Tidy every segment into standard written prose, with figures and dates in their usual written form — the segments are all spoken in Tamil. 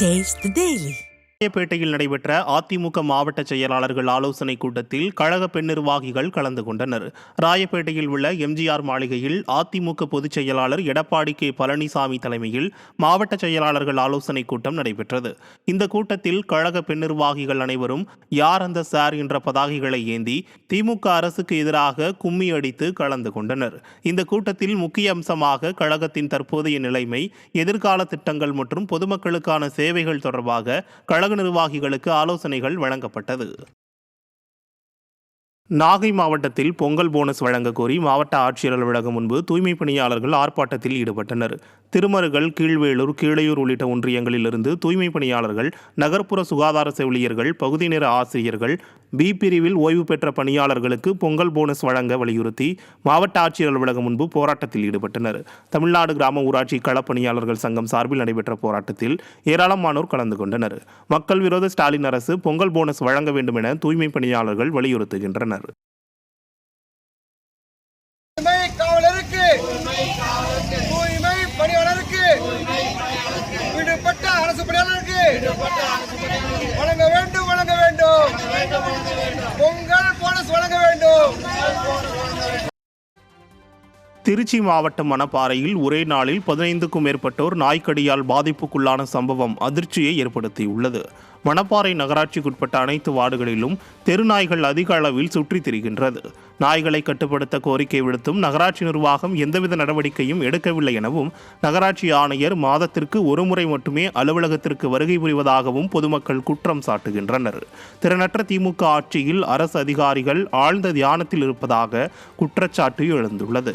Taste the Daily. ராயப்பேட்டையில் நடைபெற்ற அதிமுக மாவட்ட செயலாளர்கள் ஆலோசனைக் கூட்டத்தில் கழக பெண் நிர்வாகிகள் கலந்து கொண்டனர். ராயப்பேட்டையில் உள்ள எம்ஜிஆர் மாளிகையில் அதிமுக பொதுச் செயலாளர் எடப்பாடி கே பழனிசாமி தலைமையில் மாவட்ட செயலாளர்கள் ஆலோசனைக் கூட்டம் நடைபெற்றது. இந்த கூட்டத்தில் கழக பெண் நிர்வாகிகள் அனைவரும் யார் அந்த சார் என்ற பதாகைகளை ஏந்தி திமுக அரசுக்கு எதிராக கும்மி அடித்து கலந்து கொண்டனர். இந்த கூட்டத்தில் முக்கிய அம்சமாக கழகத்தின் தற்போதைய நிலைமை, எதிர்கால திட்டங்கள் மற்றும் பொதுமக்களுக்கான சேவைகள் தொடர்பாக கழக நிர்வாகிகளுக்கு ஆலோசனைகள் வழங்கப்பட்டது. நாகை மாவட்டத்தில் பொங்கல் போனஸ் வழங்க கோரி மாவட்ட ஆட்சியர் அலுவலகம் முன்பு தூய்மை பணியாளர்கள் ஆர்ப்பாட்டத்தில் ஈடுபட்டனர். திருமருகல், கீழ்வேளூர், கீழையூர் உள்ளிட்ட ஒன்றியங்களிலிருந்து தூய்மை பணியாளர்கள், நகர்ப்புற சுகாதார செவிலியர்கள், பகுதி நேர ஆசிரியர்கள், பி பிரிவில் ஓய்வு பெற்ற பணியாளர்களுக்கு பொங்கல் போனஸ் வழங்க வலியுறுத்தி மாவட்ட ஆட்சியர் அலுவலகம் முன்பு போராட்டத்தில் ஈடுபட்டனர். தமிழ்நாடு கிராம ஊராட்சி களப்பணியாளர்கள் சங்கம் சார்பில் நடைபெற்ற போராட்டத்தில் ஏராளமானோர் கலந்து கொண்டனர். மக்கள் விரோத ஸ்டாலின் அரசு பொங்கல் போனஸ் வழங்க வேண்டும் என தூய்மை பணியாளர்கள் வலியுறுத்துகின்றனர். தூய்மை பணியாளருக்கு, விடுபட்ட அரசு பணியாளருக்கு வழங்க வேண்டும், வழங்க வேண்டும். பொங்கல் போனஸ் வழங்க வேண்டும். திருச்சி மாவட்டம் மணப்பாறையில் ஒரே நாளில் 15க்கும் மேற்பட்டோர் நாய்க்கடியால் பாதிப்புக்குள்ளான சம்பவம் அதிர்ச்சியை ஏற்படுத்தியுள்ளது. மணப்பாறை நகராட்சிக்குட்பட்ட அனைத்து வார்டுகளிலும் தெருநாய்கள் அதிக அளவில் சுற்றித் திரிகின்றது. நாய்களை கட்டுப்படுத்த கோரிக்கை விடுத்தும் நகராட்சி நிர்வாகம் எந்தவித நடவடிக்கையும் எடுக்கவில்லை எனவும், நகராட்சி ஆணையர் மாதத்திற்கு ஒருமுறை மட்டுமே அலுவலகத்திற்கு வருகை புரிவதாகவும் பொதுமக்கள் குற்றம் சாட்டுகின்றனர். திறனற்ற திமுக ஆட்சியில் அரசு அதிகாரிகள் ஆழ்ந்த தியானத்தில் இருப்பதாக குற்றச்சாட்டு எழுந்துள்ளது.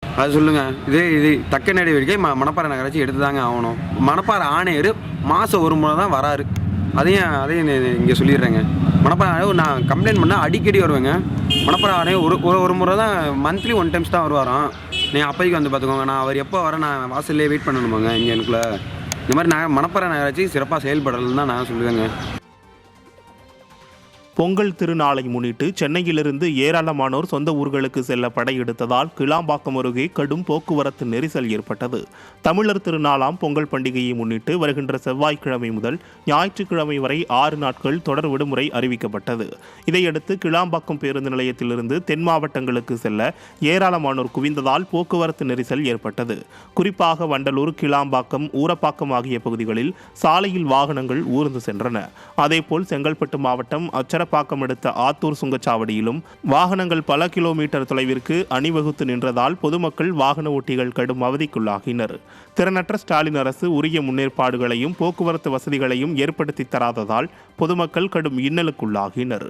அது சொல்லுங்கள். இது தக்க நடவடிக்கை மணப்பாறை நகராட்சி எடுத்து தாங்க ஆகணும். மணப்பாறை ஆணையர் மாதம் ஒரு முறை தான் வராரு. அதையும் இங்கே சொல்லிடுறேங்க. மணப்பாறை ஆணையர் நான் கம்ப்ளைண்ட் பண்ணால் அடிக்கடி வருவேங்க. மணப்பாறை ஆணையர் ஒரு முறை தான், மந்த்லி 1 டைம்ஸ் தான் வருவாராம். நீங்கள் அப்போதைக்கு வந்து பார்த்துக்கோங்க. நான் அவர் எப்போ வர நான் வாசல்லே வெயிட் பண்ணணுமாங்க இங்கே எனக்குள்ள. இந்த மாதிரி மணப்பாறை நகராட்சி சிறப்பாக செயல்படலன்னு தான் நான் சொல்லுவேங்க. பொங்கல் திருநாளை முன்னிட்டு சென்னையிலிருந்து ஏராளமானோர் சொந்த ஊர்களுக்கு செல்ல படையெடுத்ததால் கிளாம்பாக்கம் அருகே கடும் போக்குவரத்து நெரிசல் ஏற்பட்டது. தமிழர் திருநாளாம் பொங்கல் பண்டிகையை முன்னிட்டு வருகின்ற செவ்வாய்க்கிழமை முதல் ஞாயிற்றுக்கிழமை வரை 6 நாட்கள் தொடர் விடுமுறை அறிவிக்கப்பட்டது. இதையடுத்து கிளாம்பாக்கம் பேருந்து நிலையத்திலிருந்து தென் மாவட்டங்களுக்கு செல்ல ஏராளமானோர் குவிந்ததால் போக்குவரத்து நெரிசல் ஏற்பட்டது. குறிப்பாக வண்டலூர், கிளாம்பாக்கம், ஊரப்பாக்கம் ஆகிய பகுதிகளில் சாலையில் வாகனங்கள் ஊர்ந்து சென்றன. அதேபோல் செங்கல்பட்டு மாவட்டம் பாக்கம் அடுத்த ஆத்தூர் சுங்கச்சாவடியிலும் வாகனங்கள் பல கிலோமீட்டர் தொலைவிற்கு அணிவகுத்து நின்றதால் பொதுமக்கள், வாகன ஓட்டிகள் கடும் அவதிக்குள்ளாகினர். திறனற்ற ஸ்டாலின் அரசு உரிய முன்னேற்பாடுகளையும் போக்குவரத்து வசதிகளையும் ஏற்படுத்தி தராததால் பொதுமக்கள் கடும் இன்னலுக்குள்ளாகினர்.